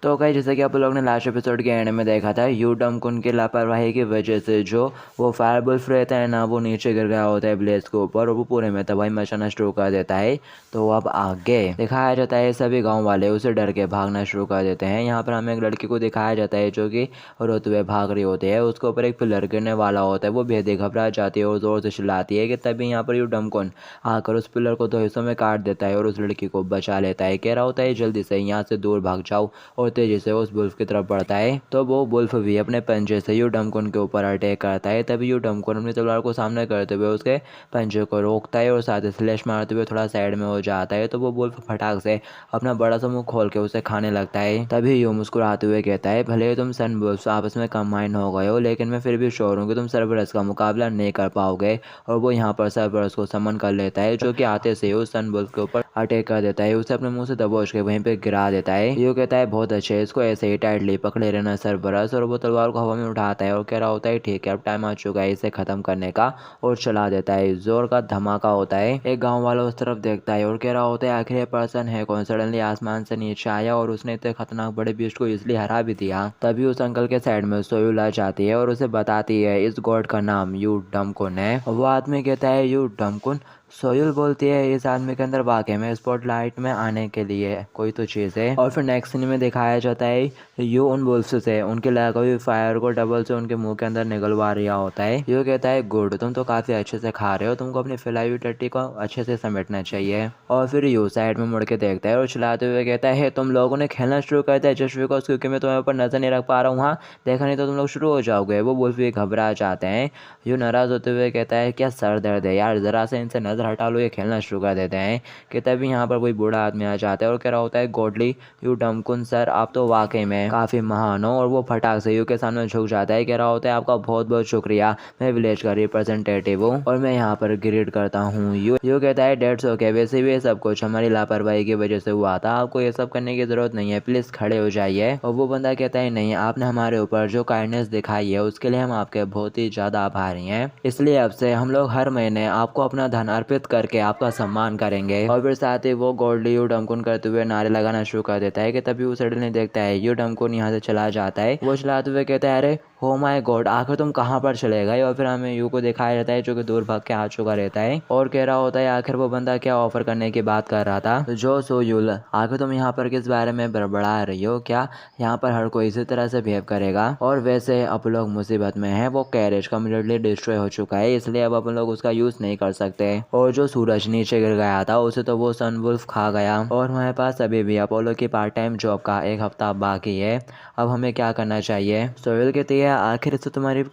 तो गाइस जैसे कि आप लोग ने लास्ट एपिसोड के एंड में देखा था, यू डमकुन की लापरवाही की वजह से जो वो फायर वुल्फ रहता है ना, वो नीचे गिर गया होता है ब्लेज के ऊपर और वो पूरे में तबाही मचाना शुरू कर देता है। तो अब आगे दिखाया जाता है सभी गांव वाले उसे डर के भागना शुरू कर देते हैं। यहाँ पर हमें एक लड़की को दिखाया जाता है जो कि रोते हुए भाग रही होती है, उसके ऊपर एक पिलर गिरने वाला होता है। वो बेहद घबरा जाती है और जोर से चिल्लाती है कि तभी यहाँ पर यू डमकुन आकर उस पिलर को 2 हिस्सों में काट देता है और उस लड़की को बचा लेता है। कह रहा होता है जल्दी से यहाँ से दूर भाग जाओ और तेजी से उस वुल्फ की तरफ बढ़ता है। तो वो वुल्फ भी अपने पंजे से यू डमकुन के ऊपर अटैक करता है। तभी यू डमकुन अपनी तलवार को सामने करते हुए उसके पंजे को रोकता है और साथ ही स्लैश मारते हुए थोड़ा साइड में हो जाता है। तो वो वुल्फ फटाक से अपना बड़ा सा मुंह खोल के उसे खाने लगता है। तभी यू मुस्कुराते हुए कहता है भले ही तुम सन वुल्फ आपस में कंबाइन हो गए हो, लेकिन मैं फिर भी श्योर हूँ कि तुम सर्वरस का मुकाबला नहीं कर पाओगे। और वो यहाँ पर सर्वरस को समन कर लेता है जो कि आते से उस सन वुल्फ के ऊपर अटैक कर देता है। उसे अपने मुंह से दबोच के वहीं पे गिरा देता है। यू कहता है बहुत अच्छे, इसको ऐसे ही टाइटली पकड़े रहना सरबरस। और वो तलवार को हवा में उठाता है और कह रहा होता है ठीक है अब टाइम आ चुका है इसे खत्म करने का, और चला देता है। जोर का धमाका होता है। एक गांव वाला उस तरफ देखता है और कह रहा होता है आखिर ये पर्सन है कौन, सडनली आसमान से नीचे आया और उसने इतने खतरनाक बड़े बीस्ट को इसलिए हरा भी दिया। तभी उस अंकल के साइड में सोयुल आ जाती है और उसे बताती है इस गॉड का नाम यू डमकुन है। वो आदमी कहता है यू डमकुन। सोयुल बोलती है इस आदमी के अंदर वाकई में स्पॉटलाइट में आने के लिए कोई तो चीज़ है। और फिर नेक्स्ट सीन में दिखाया जाता है यू उन वुल्फ से उनके लगा हुई फायर को डबल से उनके मुंह के अंदर निगलवा रहा होता है। यू कहता है गुड, तुम तो काफ़ी अच्छे से खा रहे हो, तुमको अपनी फैलाई हुई टट्टी को अच्छे से समेटना चाहिए। और फिर यू साइड में मुड़ के देखता है और चिल्लाते हुए कहता है तुम लोगों ने खेलना शुरू कर दिया जस्ट बिकॉज क्योंकि मैं तुम्हारे ऊपर नजर नहीं रख पा रहा हूँ, हाँ देखा नहीं तो तुम लोग शुरू हो जाओगे। वो वुल्फ भी घबरा जाते हैं। यू नाराज होते हुए कहता है क्या सर दर्द है यार, जरा से इनसे नजर हटा लो, ये खेलना शुरू कर देते हैं। कि तभी यहाँ पर कोई बूढ़ा आदमी आ जाता है और कह रहा होता है गॉडली यू डमकुन सर आप तो वाकई में काफ़ी महान हो। और वो फटाक से यू के सामने झुक जाता है। कह रहा होता है आपका बहुत बहुत शुक्रिया, मैं विलेज का रिप्रेजेंटेटिव हूँ और मैं यहाँ पर ग्रीट करता हूँ। यू कहता है डेट्स ओके, वैसे भी ये सब कुछ हमारी लापरवाही की वजह से हुआ था, आपको ये सब करने की जरूरत नहीं है, प्लीज खड़े हो जाइए। और वो बंदा कहता है नहीं, आपने हमारे ऊपर जो काइंडनेस दिखाई है उसके लिए हम आपके बहुत ही ज्यादा आभारी हैं, इसलिए अब से हम लोग हर महीने आपको अपना धन अर्पित करके आपका सम्मान करेंगे। और फिर साथ ही वो गॉडली यू डमकुन करते हुए नारे लगाना शुरू कर देता है। कि तभी वो सडनली देखता है यू डमकुन यहाँ से चला जाता है। वो चलाते हुए कहता है अरे हो माय गॉड आखिर तुम कहाँ पर चले गए। और फिर हमें यू को दिखाया जाता है जो कि दूर भाग के आ चुका रहता है और कह रहा होता है आखिर वो बंदा क्या ऑफर करने की बात कर रहा था। जो सोयुल आखिर तुम यहाँ पर किस बारे में बड़बड़ा रही हो, क्या यहाँ पर हर कोई इसी तरह से बिहेव करेगा। और वैसे अब लोग मुसीबत में हैं, वो कैरेज कम्प्लीटली डिस्ट्रॉय हो चुका है, इसलिए अब अपन लोग उसका यूज नहीं कर सकते। और जो सूरज नीचे गिर गया था उसे तो वो सन वुल्फ खा गया। और हमारे पास अभी भी अपोलो की पार्ट टाइम जॉब का 1 हफ्ता बाकी है, अब हमें क्या करना चाहिए। सोहेल कहती है आखिर से तुम्हारी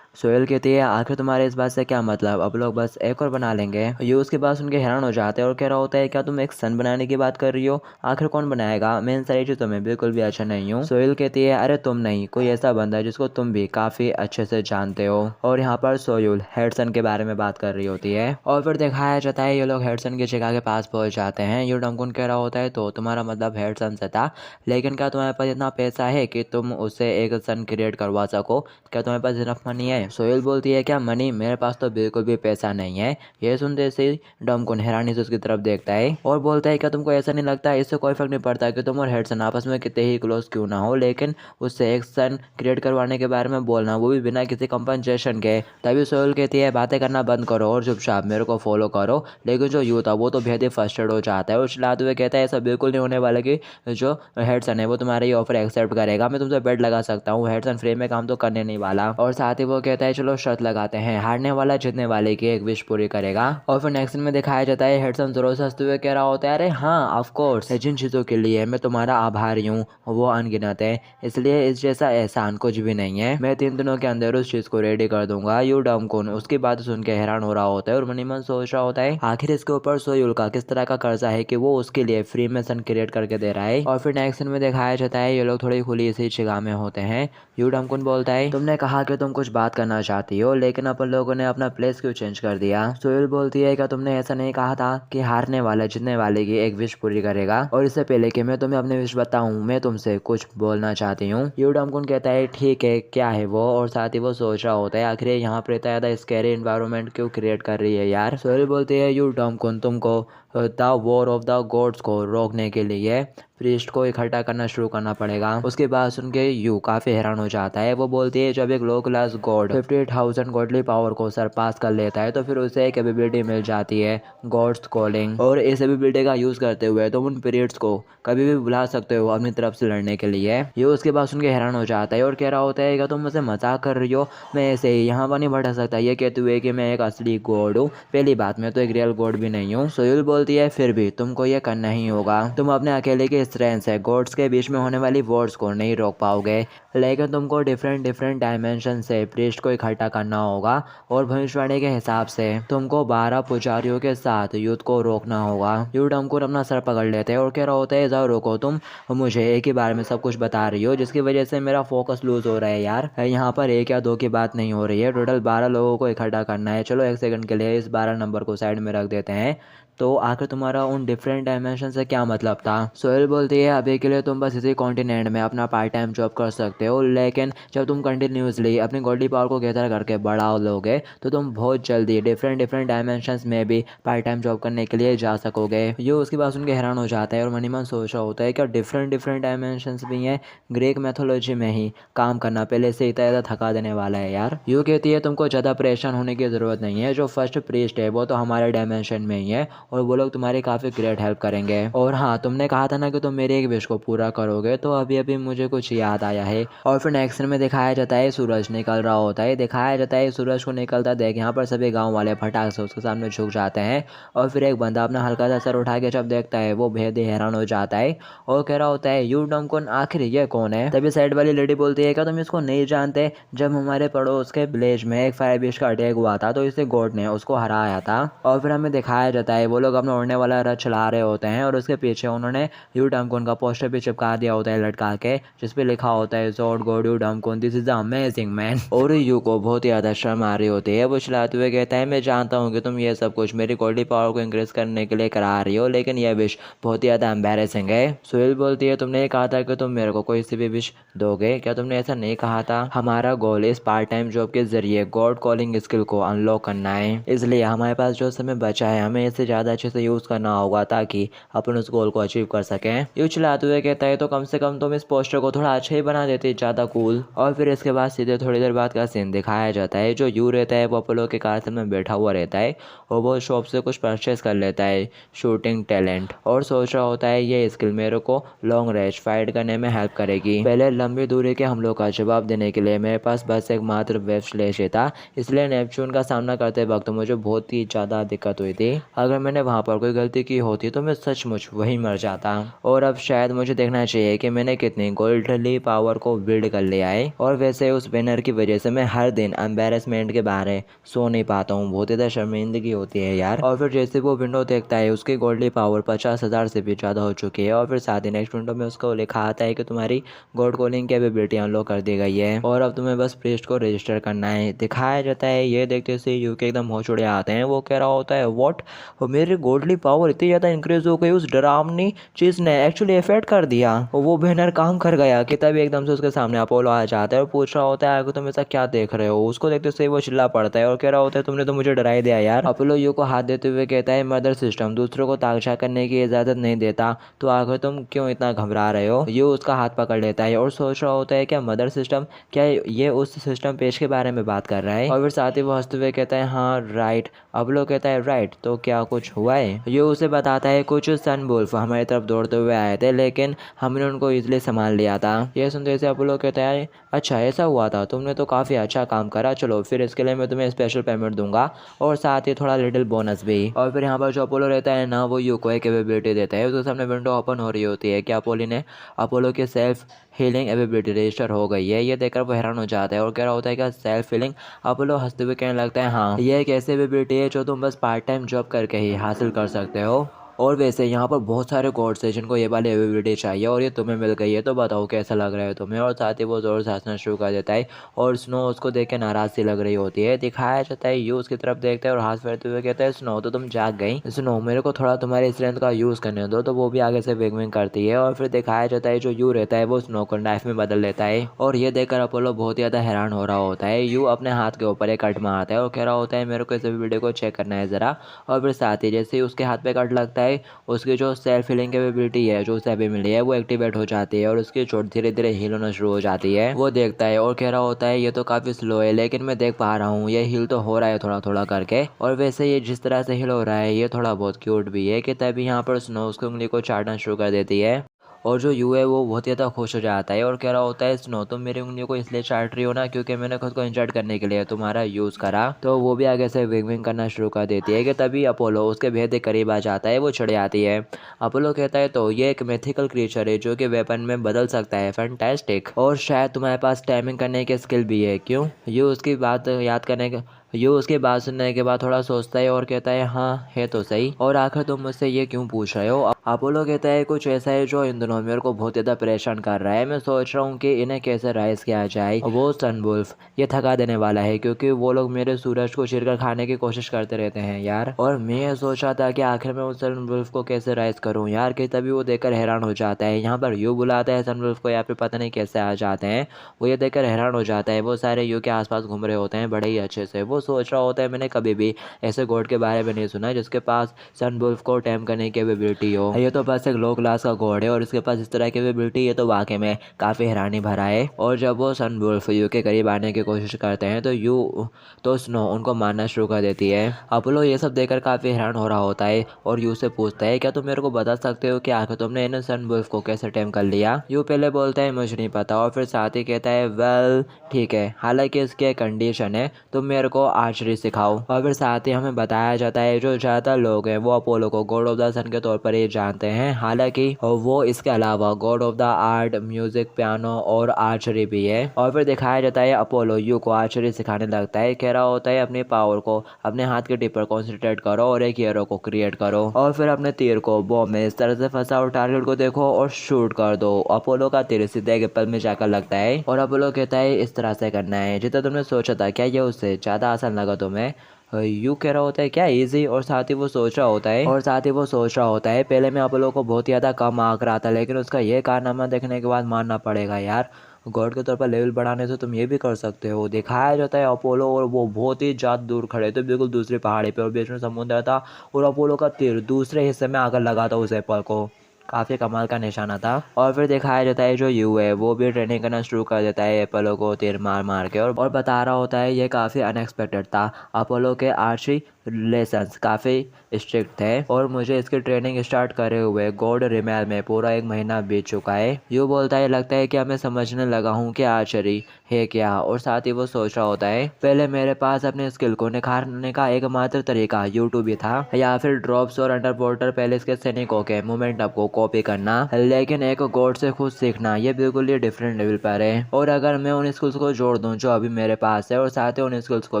सोहेल कहती है आखिर तुम्हारे इस बात से क्या मतलब, अब लोग बस एक और बना लेंगे। ये उसके पास उनके हैरान हो जाते हैं और कह रहा होता है क्या तुम एक सन बनाने की बात कर रही हो, आखिर कौन बनाएगा, मैं इन सारी चीजों में बिल्कुल भी अच्छा नहीं हूँ। सोहेल कहती है अरे तुम नहीं, कोई ऐसा बंदा जिसको तुम भी काफी अच्छे से जानते हो। और यहाँ पर सोयुल हेडसन के बारे में बात कर रही होती है। और फिर दिखाया जाता है ये लोग हेडसन की जगह के पास पहुंच जाते हैं। यू डमकुन कह रहा होता है तो तुम्हारा मतलब हेडसन से था, लेकिन क्या तुम्हारे पास इतना पैसा है कि तुम उससे एक सन क्रिएट करवा सको, क्या तुम्हारे पास इनफ मनी है। सोहेल बोलती है क्या मनी, मेरे पास तो बिल्कुल भी पैसा नहीं है। ये सुनते से डमकुन हैरानी से उसकी तरफ देखता है और बोलता है क्या तुमको ऐसा नहीं लगता इससे कोई फर्क नहीं पड़ता कि तुम और हेडसन आपस में कितने ही क्लोज क्यों ना हो, लेकिन उससे एक सन क्रिएट करवाने के बारे में बोलना, वो भी बिना किसी कंपनसेशन के। तभी सोहेल कहती है बातें करना बंद करो और चुपचाप मेरे को फॉलो करो। लेकिन जो यू था वो तो बेहद ही फ्रस्ट्रेट हो जाता है और चिल्लाते हुए कहता है ऐसा बिल्कुल नहीं होने वाला कि जो हेडसन है वो तुम्हारा ये ऑफर एक्सेप्ट करेगा, मैं तुमसे बेट लगा सकता हूँ, हेडसन फ्री में काम तो करने नहीं वाला। और साथ ही वो कहता है चलो शर्त लगाते हैं, हारने वाला जीतने वाले की एक विश पूरी करेगा। और फिर नेक्स्ट सीन में दिखाया जाता है हेडसन जोरों से हंसते हुए कह रहा होता है अरे हाँ ऑफ कोर्स, जिन चीजों के लिए मैं तुम्हारा आभारी हूँ वो अनगिनत है, इसलिए इस जैसा एहसान कुछ भी नहीं है, मैं 3 दिनों के अंदर उस चीज को रेडी कर दूंगा। यू डमकुन उसकी बात सुन के हैरान हो रहा होता है और मनी मन सोच रहा होता है आखिर इसके ऊपर सोयुल का किस तरह का कर्जा है कि वो उसके लिए फ्री में सन क्रिएट करके दे रहा है। और फिर नेक्स्ट सीन में दिखाया जाता है ये लोग थोड़ी खुली सी जगह में होते हैं। यू डमकुन बोलता है तुमने कहा कि तुम कुछ बात करना चाहती हो, लेकिन अपन लोगों ने अपना प्लेस क्यों चेंज कर दिया। सोहेल बोलती है क्या तुमने ऐसा नहीं कहा था कि हारने वाला जीतने वाले की एक विश पूरी करेगा। और इससे पहले कि मैं तुम्हें अपने विश बताऊं, मैं तुमसे कुछ बोलना चाहती हूँ। यू डमकुन कहता है ठीक है क्या है वो, और साथ ही वो सोच रहा होता है आखिर यहाँ पर इतना ज्यादा स्कैरी एनवायरनमेंट क्यों क्रिएट कर रही है यार। सोहेल बोलती है यू डमकुन तुमको the war of the gods को रोकने के लिए प्रीस्ट को इकट्ठा करना शुरू करना पड़ेगा। उसके बाद सुन के यू काफ़ी हैरान हो जाता है। वो बोलती है जब एक लो क्लास गॉड 50,000 गॉडली पावर को सरपास कर लेता है तो फिर उसे एक एबिलिटी मिल जाती है, गॉड्स कॉलिंग। और इस एबिलिटी का यूज़ करते हुए तुम उन पीरियड्स को कभी भी बुला सकते हो अपनी तरफ से लड़ने के लिए। ये उसके बाद सुन के हैरान हो जाता है और कह रहा होता है कि तुम मुझसे मजाक कर रही हो, मैं ऐसे ही यहाँ पर नहीं भटक सकता। ये कहते हुए कि मैं एक असली गॉड हूँ। पहली बात, मैं तो एक रियल गॉड भी नहीं हूँ। सोयुल बोलती है फिर भी तुमको ये करना ही होगा। तुम अपने अकेले के स्ट्रेंथ से गॉड्स के बीच में होने वाली वॉर्स को नहीं रोक पाओगे, लेकिन तुमको डिफरेंट डायमेंशन से प्रीस्ट को इकट्ठा करना होगा और भविष्यवाणी के हिसाब से तुमको 12 पुजारियों के साथ युद्ध को रोकना होगा। यू डमकुन अपना सर पकड़ लेते हैं और कह रहा होता है जाओ रोको, तुम मुझे एक ही बार में सब कुछ बता रही हो जिसकी वजह से मेरा फोकस लूज हो रहा है यार। यहाँ पर एक या दो की बात नहीं हो रही है, टोटल 12 लोगों को इकट्ठा करना है। चलो एक सेकंड के लिए इस 12 नंबर को साइड में रख देते हैं। तो आखिर तुम्हारा उन डिफरेंट डायमेंशन से क्या मतलब था? सोहेल बोलती है अभी के लिए तुम बस इसी कॉन्टिनेंट में अपना पार्ट टाइम जॉब कर सकते हो, लेकिन जब तुम कंटिन्यूसली अपनी गॉडली पावर को गैदर करके बढ़ा लोगे तो तुम बहुत जल्दी डिफरेंट डायमेंशंस में भी पार्ट टाइम जॉब करने के लिए जा सकोगे। ये उसकी बात सुन के हैरान हो जाता है और मन ही मन सोच रहा होता है क्या डिफरेंट डायमेंशंस भी हैं? ग्रीक मैथोलॉजी में ही काम करना पहले से इतना ज़्यादा थका देने वाला है यार। यू कहती है तुमको ज़्यादा परेशान होने की ज़रूरत नहीं है, जो फर्स्ट प्रीस्ट है वो तो हमारे डायमेंशन में ही है और वो लोग तुम्हारी काफ़ी ग्रेट हेल्प करेंगे। और हाँ, तुमने कहा था ना कि तुम मेरे एक विश को पूरा करोगे, तो अभी अभी मुझे कुछ याद आया है। और फिर नेक्स्ट सीन में दिखाया जाता है सूरज निकल रहा होता है, दिखाया जाता है सूरज को निकलता देख यहाँ पर सभी गाँव वाले फटाक से उसके सामने झुक जाते हैं। और फिर एक बंदा अपना हल्का सा सर उठा के जब देखता है वो बेहद ही हैरान हो जाता है और कह रहा होता है यू डमकुन आखिर ये कौन है? तभी साइड वाली लेडी बोलती है क्या तुम इसको नहीं जानते? जब हमारे पड़ोस के विलेज में एक फायर बीस्ट का अटैक हुआ था तो इसे गॉड ने उसको हराया था। और फिर हमें दिखाया जाता है वो लोग अपना उड़ने वाला रथ चला रहे होते हैं और उसके पीछे उन्होंने यू डमकुन का पोस्टर भी चिपका दिया होता है लटका के, जिसपे लिखा होता है जॉड गॉड यू डमकुन this is the amazing man. और यू को बहुत ही ज़्यादा शर्म आ रही होती है। वो चिल्लाते हुए कहता है मैं जानता हूँ कि तुम ये सब कुछ मेरी गॉडली पावर को इंक्रीज करने के लिए करा रही हो, लेकिन यह विश बहुत ही ज़्यादा एम्बैरेसिंग है। सोहेल बोलती है तुमने ये कहा था कि तुम मेरे को कोई सी भी विश दोगे, क्या तुमने ऐसा नहीं कहा था? हमारा गोल इस पार्ट टाइम जॉब के जरिए गॉड कॉलिंग स्किल को अनलॉक करना है, इसलिए हमारे पास जो समय बचा है हमें इसे ज़्यादा अच्छे से यूज़ करना होगा ताकि अपन उस गोल को अचीव कर सकें। यू चिल्लाते हुए कहता है तो कम से कम तुम इस पोस्टर को थोड़ा अच्छा ही बना देते, ज़्यादा कूल। और फिर इसके बाद सीधे थोड़ी देर बाद का सीन दिखाया जाता है। जो यू रहता है वो अपोलो के कारसेल में बैठा हुआ रहता है और वो शॉप से कुछ परचेस कर लेता है, शूटिंग टैलेंट, और सोच रहा होता है ये स्किल मेरे को लॉन्ग रेंज फाइट करने में हेल्प करेगी। पहले लंबी दूरी के हमलों का जवाब देने के लिए मेरे पास बस एक मात्र वेब स्लेश था, इसलिए नेपच्यून का सामना करते वक्त मुझे बहुत ही ज़्यादा दिक्कत हुई थी। अगर मैंने वहाँ पर कोई गलती की होती तो मैं सचमुच वहीं मर जाता। और अब शायद मुझे देखना चाहिए कि मैंने कितनी गोल्डली पावर को बिल्ड कर लिया है। और वैसे उस बैनर की वजह से मैं हर दिन एम्बेरसमेंट के बारे सो नहीं पाता हूँ, बहुत ज़्यादा शर्मिंदगी होती है यार। और फिर जैसे वो विंडो देखता है उसकी गोल्डली पावर 50,000 से भी ज़्यादा हो चुकी है। और फिर साथ ही नेक्स्ट विंडो में उसको लिखा आता है कि तुम्हारी गॉड कॉलिंग की एबिलिटी अनलॉक कर दी गई है और अब तुम्हें बस प्रीस्ट को रजिस्टर करना है। दिखाया जाता है ये देखते से यू के एकदम होश उड़े आते हैं। वो कह रहा होता है व्हाट, मेरी गॉडली पावर इतनी ज़्यादा इंक्रीज हो गई, उस डरावनी चीज़ ने एक्चुअली इफेक्ट कर दिया, वो बैनर काम कर गया। कि तभी एकदम से उसके सामने अपोलो आ जाता है और पूछ रहा होता है कि तुम ऐसा क्या देख रहे हो? उसको देखते से वो चिल्ला पड़ता है और कह रहा होता है तुमने तो मुझे डरा ही दिया यार। अपोलो यू को हाथ देते हुए कहता है मदर सिस्टम दूसरों को ताकछा करने की इजाज़त नहीं देता, तो आखिर तुम क्यों इतना घबरा रहे हो? यू उसका हाथ पकड़ लेता है और सोच रहा होता है क्या मदर सिस्टम, क्या ये उस सिस्टम पेज के बारे में बात कर रहा है? और फिर साथ ही वो हंसते हुए कहता है हाँ राइट। अपोलो कहता है राइट, तो क्या कुछ हुआ है? ये उसे बताता है कुछ सन वुल्फ हमारी तरफ दौड़ते हुए आए थे, लेकिन हमने उनको इजीली संभाल लिया था। यह सुनते से अपोलो कहता है अच्छा ऐसा हुआ था, तुमने तो काफ़ी अच्छा काम करा, चलो फिर इसके लिए मैं तुम्हें स्पेशल पेमेंट दूंगा और साथ ही थोड़ा लिटिल बोनस भी। और फिर यहाँ पर जो अपोलो रहता है ना, वो यू को एक एबिलिटी देता है। उसके सामने विंडो ओपन हो रही होती है कि अपोलो की सेल्फ हीलिंग एबिलिटी रजिस्टर हो गई है। ये देखकर वो हैरान हो जाता है और कह रहा होता है कि सेल्फ हीलिंग? अपोलो हंसते हुए कहने लगता है हाँ, ये एक ऐसी एबिलिटी है जो तुम बस पार्ट टाइम जॉब करके ही हासिल कर सकते हो। और वैसे यहाँ पर बहुत सारे गॉड्स हैं जिनको ये वाली एबिलिटी चाहिए और ये तुम्हें मिल गई है, तो बताओ कैसा लग रहा है तुम्हें? और साथ ही वो जोर से हंसना शुरू कर देता है और स्नो उसको देख के नाराज सी लग रही होती है। दिखाया जाता है यू उसकी तरफ देखता है और हाथ फेरते हुए कहता है स्नो तो तुम जाग गई, स्नो मेरे को थोड़ा तुम्हारी स्ट्रेंथ का यूज़ करने दो। तो वो भी आगे से विंग विंग करती है। और फिर दिखाया जाता है जो यू रहता है वो स्नो को नाइफ में बदल लेता है और ये देखकर अपोलो बहुत ही ज़्यादा हैरान हो रहा होता है। यू अपने हाथ के ऊपर एक कट मारता है और कह रहा होता है मेरे को इस वीडियो को चेक करना है ज़रा। और फिर साथ ही जैसे ही उसके हाथ पे कट लगता है है उसकी जो सेल्फ हीलिंग कैपेबिलिटी है जो उसे अभी मिली है वो एक्टिवेट हो जाती है और उसकी चोट धीरे धीरे हील होना शुरू हो जाती है। वो देखता है और कह रहा होता है ये तो काफ़ी स्लो है, लेकिन मैं देख पा रहा हूँ ये हील तो हो रहा है थोड़ा थोड़ा करके। और वैसे ये जिस तरह से हील हो रहा है ये थोड़ा बहुत क्यूट भी है कि तभी यहाँ पर स्नो उसकी उंगली को चाटना शुरू कर देती है। और जो यू है वो बहुत ही ज़्यादा खुश हो जाता है और कह रहा होता है स्नो तुम मेरी उंगलियों को इसलिए चाट रही हो ना क्योंकि मैंने खुद को इंजर्ड करने के लिए तुम्हारा यूज़ करा। तो वो भी आगे से विंग विंग करना शुरू कर देती है कि तभी अपोलो उसके भेद के करीब आ जाता है, वो चढ़ आती है। अपोलो कहता है तो ये एक मिथिकल क्रीचर है जो कि वेपन में बदल सकता है, फैंटास्टिक, और शायद तुम्हारे पास टाइमिंग करने की स्किल भी है, क्यों? ये उसकी बात याद करने के यू उसकी बात सुनने के बाद थोड़ा सोचता है और कहता है हाँ है तो सही, और आखिर तुम मुझसे ये क्यों पूछ रहे हो? अपोलो कहता है कुछ ऐसा है जो इन दोनों मेरे को बहुत ज़्यादा परेशान कर रहा है, मैं सोच रहा हूँ कि इन्हें कैसे राइज किया जाए। वो सनवुल्फ ये थका देने वाला है क्योंकि वो लोग मेरे सूरज को चीरकर खाने की कोशिश करते रहते हैं यार, और मैं ये सोच रहा था कि आखिर मैं उस सनवुल्फ को कैसे राइज करूँ यार। कि तभी वो देखकर हैरान हो जाता है, यहाँ पर यू बुलाता है सनवुल्फ को, यहाँ पे पता नहीं कैसे आ जाते हैं। वो ये देखकर हैरान हो जाता है, वो सारे यू के आसपास घूम रहे होते हैं बड़े ही अच्छे से। वो सोच रहा होता है मैंने कभी भी ऐसे गॉड के बारे में नहीं सुना जिसके पास सनवुल्फ को टैम करने की कैपेबिलिटी हो। ये तो बस एक लो क्लास का गॉड है और इसके पास इस तरह की कैपेबिलिटी है तो वाकई में काफ़ी हैरानी भरा है। और जब वो सनवुल्फ यू के करीब आने की कोशिश करते हैं तो स्नो उनको मारना शुरू कर देती है। अपोलो ये सब देखकर काफ़ी हैरान हो रहा होता है और यू से पूछता है क्या तुम मेरे को बता सकते हो कि आखिर तुमने इन सनवुल्फ को कैसे टैम कर लिया? यू पहले बोलता है मुझे नहीं पता और फिर साथ ही कहता है वेल ठीक है, हालांकि इसकी एक कंडीशन है, तुम मेरे को आर्चरी सिखाओ। और फिर साथ ही हमें बताया जाता है जो ज़्यादातर लोग हैं वो अपोलो को गॉड ऑफ द सन के तौर पर ही जानते हैं, हालांकि वो इसके अलावा God of the art, music, piano और आर्चरी भी है। और फिर दिखाया जाता है अपोलो यू को आर्चरी सिखाने लगता है, कह रहा होता है अपनी पावर को अपने हाथ के टिप पर कॉन्सेंट्रेट करो और एक हीरो को क्रिएट करो और फिर अपने तीर को बॉम्ब में इस तरह से फंसाओ, टारगेट को देखो और शूट कर दो। अपोलो का तीर सीधे एप्पल में जाकर लगता है और अपोलो कहता है इस तरह से करना है जितना तुमने सोचा था, क्या ये उससे ज़्यादा आसान लगा तुम्हें? यू कह रहा होता है क्या इजी, और साथ ही वो सोच रहा होता है पहले मैं अपोलो को बहुत ज़्यादा कम आंक रहा था, लेकिन उसका ये कारनामा देखने के बाद मानना पड़ेगा यार, गॉड के तौर पर लेवल बढ़ाने से तुम ये भी कर सकते हो। दिखाया जाता है अपोलो और वो बहुत ही ज़्यादा दूर खड़े थे, बिल्कुल दूसरी पहाड़ी पे और बीच में समुद्र था और अपोलो का तीर दूसरे हिस्से में आकर लगा था उस एप्पल को। काफ़ी कमाल का निशाना था। और फिर दिखाया जाता है जो यू है वो भी ट्रेनिंग करना शुरू कर देता है एपोलो को तीर मार मार के और बता रहा होता है ये काफ़ी अनएक्सपेक्टेड था। अपोलो के आर्ची लेसन्स काफ़ी स्ट्रिक्ट थे और मुझे इसकी ट्रेनिंग स्टार्ट करे हुए गॉड रिमेल में पूरा 1 महीना बीत चुका है। यू बोलता है लगता है कि मैं समझने लगा हूँ कि आर्चरी है क्या, और साथ ही वो सोच रहा होता है पहले मेरे पास अपने स्किल को निखारने का एकमात्र तरीका यूट्यूब ही था या फिर ड्रॉप्स और अंडर वाटर पैलेस के सैनिकों के मोमेंटम को कॉपी करना, लेकिन एक गॉड से खुद सीखना ये बिल्कुल ही डिफरेंट लेवल पर है। और अगर मैं उन स्किल्स को जोड़ दूं जो अभी मेरे पास है और साथ ही उन स्किल्स को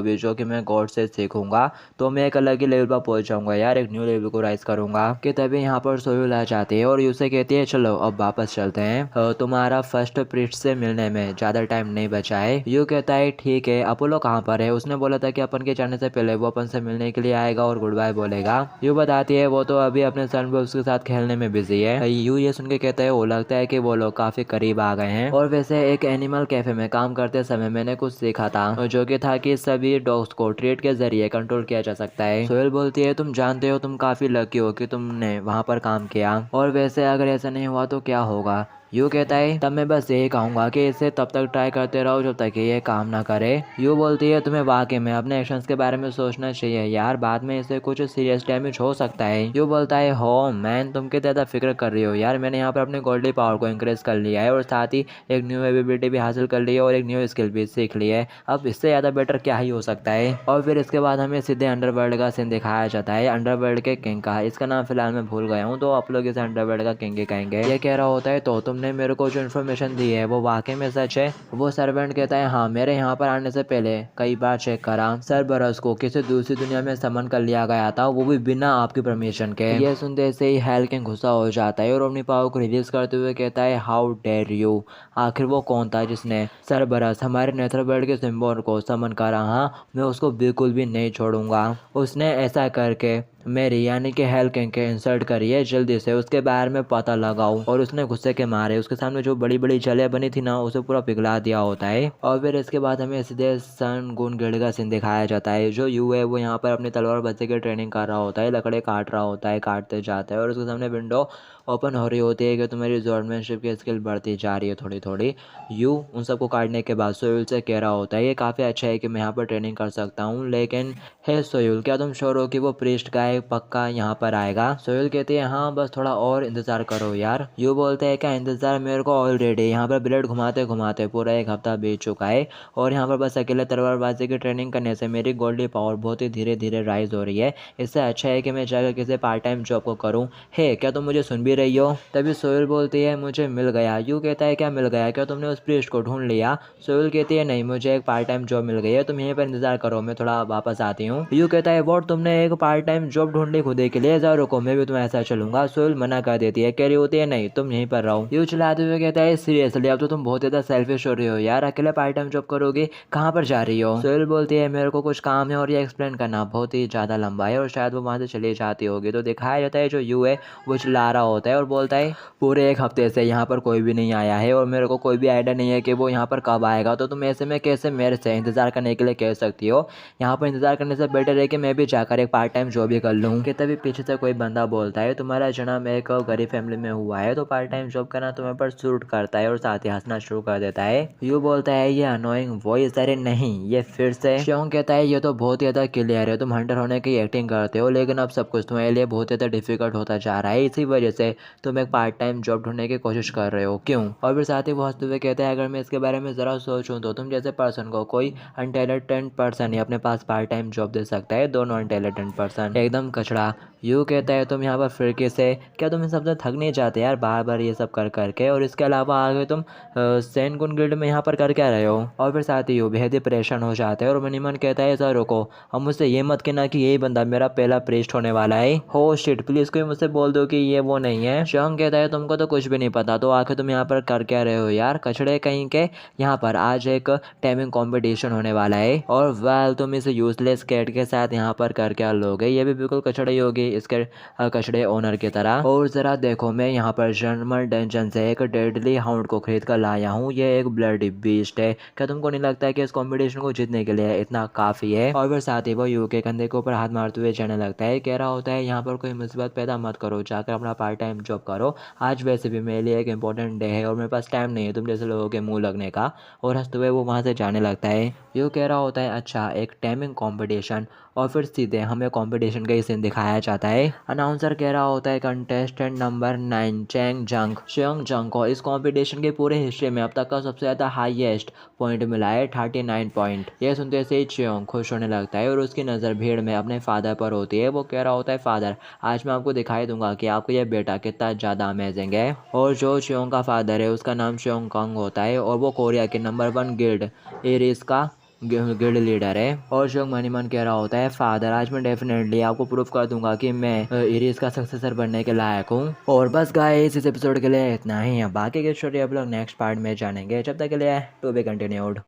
भी जो कि मैं गॉड से सीखूंगा तो मैं एक अलग ही लेवल पर पहुंच जाऊंगा यार, एक न्यू लेवल को राइज करूंगा। कि तभी यहाँ पर सोयूल आ जाती है और यूसे कहती है चलो अब वापस चलते हैं, तुम्हारा फर्स्ट प्रीस्ट से मिलने में ज्यादा टाइम नहीं बचा है। यू कहता है ठीक है, अपोलो कहाँ पर है? उसने बोला था कि अपन के जाने से पहले वो अपन से मिलने के लिए आएगा और गुड बाय बोलेगा। यू बताती है वो तो अभी अपने सनवुल्फ के साथ खेलने में बिजी है। यू ये सुन के कहता है वो लगता है कि वो लोग काफी करीब आ गए हैं। और वैसे एक एनिमल कैफे में काम करते समय मैंने कुछ सीखा था जो कि था कि सभी डॉग्स को ट्रीट के जरिए कंट्रोल किया जा सकता है। सोहेल बोलती है तुम जानते हो तुम काफी लकी हो कि तुमने वहाँ पर काम किया, और वैसे अगर ऐसा नहीं हुआ तो क्या होगा? यू कहता है तब मैं बस यही कहूँगा कि इसे तब तक ट्राई करते रहो जब तक कि ये काम ना करे। यू बोलती है तुम्हें वाकई में अपने एक्शंस के बारे में सोचना चाहिए यार, बाद में इसे कुछ सीरियस डैमेज हो सकता है। यू बोलता है हो मैन तुम कितनी ज़्यादा फिक्र कर रही हो यार, मैंने यहाँ पर अपने गॉडली पावर को इंक्रीज कर लिया है और साथ ही एक न्यू एबिलिटी भी हासिल कर ली है और एक न्यू स्किल भी सीख ली है, अब इससे ज़्यादा बेटर क्या ही हो सकता है। और फिर इसके बाद हमें सीधे अंडरवर्ल्ड का सीन दिखाया जाता है, अंडरवर्ल्ड के किंग का, इसका नाम फिलहाल मैं भूल गया हूँ तो आप लोग इसे अंडरवर्ल्ड का किंग ही कहेंगे। ये कह रहा होता है तो तुमने मेरे को जो इन्फॉर्मेशन दी है वो वाकई में सच है? वो सर्वेंट कहता है हाँ, मेरे यहाँ पर आने से पहले कई बार चेक करा, सरबरस को किसी दूसरी दुनिया में समन कर लिया गया था, वो भी बिना आपकी परमिशन के। ये सुनते से ही हेल किंग गुस्सा हो जाता है और अपनी पावर को रिलीज करते हुए कहता है हाउ डेयर यू, आखिर वो कौन था जिसने सरबरस हमारे नेथरवर्ल्ड के सिम्बोल को समन करा? हाँ, मैं उसको बिल्कुल भी नहीं छोड़ूंगा, उसने ऐसा करके मेरी यानी कि हेल किंग के इंसल्ट करिए जल्दी से, उसके बारे में पता लगाओ। और उसने गुस्से के मारे उसके सामने जो बड़ी बड़ी जलें बनी थी ना उसे पूरा पिघला दिया होता है। और फिर इसके बाद हमें सीधे सन गुनगिल्ड का सीन दिखाया जाता है। जो यू है वो यहाँ पर अपनी तलवार बच्चे की ट्रेनिंग कर रहा होता है, लकड़े काट रहा होता है, काटते जाता है और उसके सामने विंडो ओपन हो रही होती है कि तुम्हारी जोर्डमैनशिप की स्किल बढ़ती जा रही है थोड़ी थोड़ी। यू उन सबको काटने के बाद सोयुल से कह रहा होता है ये काफ़ी अच्छा है कि मैं यहाँ पर ट्रेनिंग कर सकता हूँ, लेकिन हे सोयुल क्या तुम श्योर हो कि वो प्रीस्ट गाय पक्का यहाँ पर आएगा? सोयुल कहती है हाँ बस थोड़ा और इंतज़ार करो यार। यू बोलते हैं क्या इंतज़ार, मेरे को ऑलरेडी यहाँ पर ब्लेड घुमाते घुमाते पूरा 1 हफ्ता बीत चुका है और यहाँ पर बस अकेले तलवारबाजी की ट्रेनिंग करने से मेरी गोल्डी पावर बहुत ही धीरे धीरे राइज हो रही है। इससे अच्छा है कि मैं जाकर किसी पार्ट टाइम जॉब को करूँ। हे क्या तुम मुझे सुन भी रही हो? तभी सोयुल बोलती है मुझे मिल गया। यू कहता है क्या मिल गया, क्या तुमने उस प्रीस्ट को ढूंढ लिया? सोयुल कहती है नहीं, मुझे एक पार्ट टाइम जॉब मिल गई है, तुम यहीं पर इंतजार करो, मैं थोड़ा वापस आती हूँ। यू कहता है वॉट, तुमने एक पार्ट टाइम जॉब ढूंढ ली खुदे के लिए? जाओ रुको, मैं भी तुम्हें ऐसा चलूंगा। सोयुल मना कर देती है, कह रही होती है नहीं तुम यहीं पर रहो। यू चलाते हुए कहता है सीरियसली अब तो तुम बहुत ज़्यादा सेल्फिश हो रही हो यार, अकेले पार्ट टाइम जॉब करोगे, कहाँ पर जा रही हो? सोयुल बोलती है मेरे को कुछ काम है और ये एक्सप्लेन करना बहुत ही ज़्यादा लंबा है, और शायद वो वहाँ से चली जाती होगी। तो दिखाया जाता है जो यू है वो चिल्ला रहा होता है और बोलता है पूरे 1 हफ्ते से यहाँ पर कोई भी नहीं आया है और मेरे को कोई भी आइडिया नहीं है कि वो यहाँ पर कब आएगा, तो तुम ऐसे में कैसे मेरे से इंतज़ार करने के लिए कह सकती हो? यहाँ पर इंतज़ार करने से बेटर है कि मैं भी जाकर एक पार्ट टाइम जॉब ही कर लूँ। कि तभी पीछे से कोई बंदा बोलता है तुम्हारा जन्म एक गरीब फैमिली में हुआ है तो पार्ट टाइम जॉब करना तुम्हें पर सूट करता है, और साथ ही हंसना शुरू कर देता है। यू बोलता है ये अनोइंग वॉइस, अरे नहीं ये फिर से। श्योंग कहता है ये तो बहुत ज़्यादा क्लियर है, तुम हंटर होने की एक्टिंग करते हो लेकिन अब सब कुछ तुम्हारे लिए बहुत ज़्यादा डिफिकल्ट होता जा रहा है, इसी वजह से तुम एक पार्ट टाइम जॉब ढूंढने की कोशिश कर रहे हो, क्यों? और फिर साथ ही वो हंसते हुए कहते हैं अगर मैं इसके बारे में ज़रा सोचूं तो तुम जैसे पर्सन को कोई अनटैलेंटेड पर्सन ही अपने पास पार्ट टाइम जॉब दे सकता है, दोनों अनटैलेंटेड पर्सन एकदम कचड़ा। यू कहता है तुम यहाँ पर फिर से क्या तुम इन सबसे थक नहीं जाते यार बार बार ये सब कर करके, और इसके अलावा आगे तुम सेन गुन गिल्ड में यहाँ पर कर क्या रहे हो? और फिर साथ ही यू बेहद ही परेशान हो जाते हैं और मनीमन कहता है सर रुको, अब मुझसे ये मत कहना कि यही बंदा मेरा पहला प्रेस्ट होने वाला है। हो शिट, प्लीज़ कोई मुझसे बोल दो कि ये वो नहीं है। श्योंग कहता है तुमको तो कुछ भी नहीं पता, तो आखिर तुम यहाँ पर कर क्या रहे हो यार कचड़े कहीं के? यहाँ पर आज एक टाइमिंग कॉम्पिटिशन होने वाला है और वेल तुम इस यूजलेस कैट के साथ यहाँ पर कर क्या लोगे? ये भी बिल्कुल कचड़े ही होगी इसके कचड़े ओनर की तरह। और ज़रा देखो मैं यहाँ पर जर्मन डेंजन से एक डेडली हाउंड को खरीद कर लाया हूँ, ये एक ब्लडी बीस्ट है, क्या तुमको नहीं लगता है कि इस कॉम्पिटिशन को जीतने के लिए इतना काफ़ी है? और फिर साथ ही वो यू के कंधे के ऊपर हाथ मारते हुए जाने लगता है, कह रहा होता है यहाँ पर कोई मुसीबत पैदा मत करो, जाकर अपना पार्ट टाइम जॉब करो, आज वैसे भी मेरे लिए एक इंपॉर्टेंट डे है और मेरे पास टाइम नहीं है तुम जैसे लोगों के मुंह लगने का। और हंसते हुए वो वहाँ से जाने लगता है। यू कह रहा होता है अच्छा एक टाइमिंग कॉम्पिटिशन, और फिर सीधे हमें कंपटीशन का ही सीन दिखाया जाता है। अनाउंसर कह रहा होता है कंटेस्टेंट नंबर 9 चेंग जंग शेंग जंग को इस कंपटीशन के पूरे हिस्ट्री में अब तक का सबसे ज़्यादा हाईएस्ट पॉइंट मिला है 39 पॉइंट। ये सुनते से ही चेंग खुश होने लगता है और उसकी नज़र भीड़ में अपने फादर पर होती है। वो कह रहा होता है फादर आज मैं आपको दिखाई दूंगा कि आपको यह बेटा कितना ज़्यादा अमेजिंग है। और जो चेंग का फादर है उसका नाम चेंग कंग होता है और वो कोरिया के नंबर 1 गिल्ड एरिस का गिल्ड लीडर है। और शोंग मनी मन कह रहा होता है फादर आज मैं डेफिनेटली आपको प्रूफ कर दूंगा कि मैं इरिस का सक्सेसर बनने के लायक हूँ। और बस गाइस इस एपिसोड के लिए इतना ही है, बाकी की स्टोरी आप लोग नेक्स्ट पार्ट में जानेंगे, जब तक के लिए टू बी कंटिन्यूड।